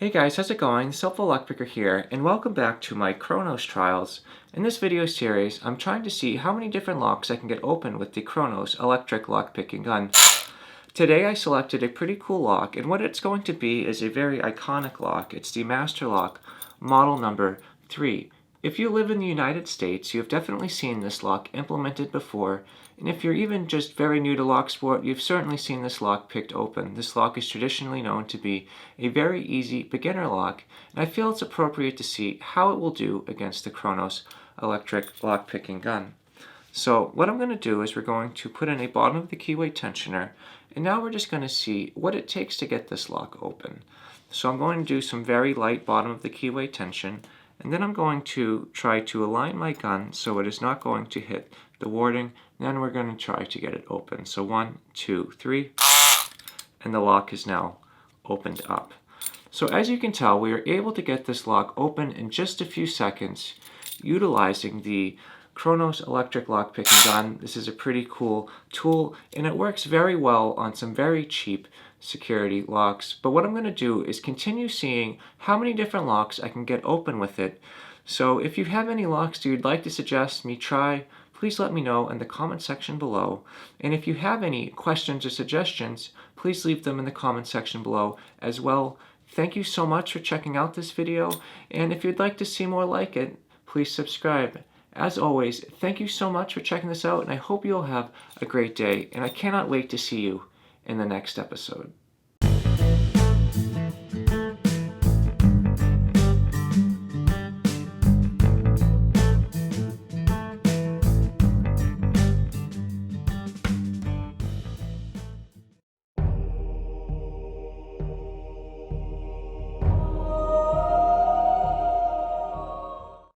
Hey guys, how's it going? It's HelpfulLockPicker here, and welcome back to my KRONOS trials. In this video series, I'm trying to see how many different locks I can get open with the KRONOS electric lockpicking gun. Today I selected a pretty cool lock, and what it's going to be is a very iconic lock. It's the Master Lock model number 3. If you live in the United States, you have definitely seen this lock implemented before, and if you're even just very new to lock sport, you've certainly seen this lock picked open. This lock is traditionally known to be a very easy beginner lock, and I feel it's appropriate to see how it will do against the KRONOS electric lock-picking gun. So what I'm going to do is we're going to put in a bottom of the keyway tensioner, and now we're just going to see what it takes to get this lock open. So I'm going to do some very light bottom of the keyway tension, and then I'm going to try to align my gun so it is not going to hit the warding. Then we're going to try to get it open. So 1, 2, 3, and the lock is now opened up. So as you can tell, we are able to get this lock open in just a few seconds utilizing the KRONOS electric lockpicking gun. This is a pretty cool tool, and it works very well on some very cheap security locks. But what I'm going to do is continue seeing how many different locks I can get open with it. So if you have any locks that you'd like to suggest me try, please let me know in the comment section below. And if you have any questions or suggestions, please leave them in the comment section below as well. Thank you so much for checking out this video, and if you'd like to see more like it, please subscribe. As always, thank you so much for checking this out, and I hope you'll have a great day, and I cannot wait to see you in the next episode.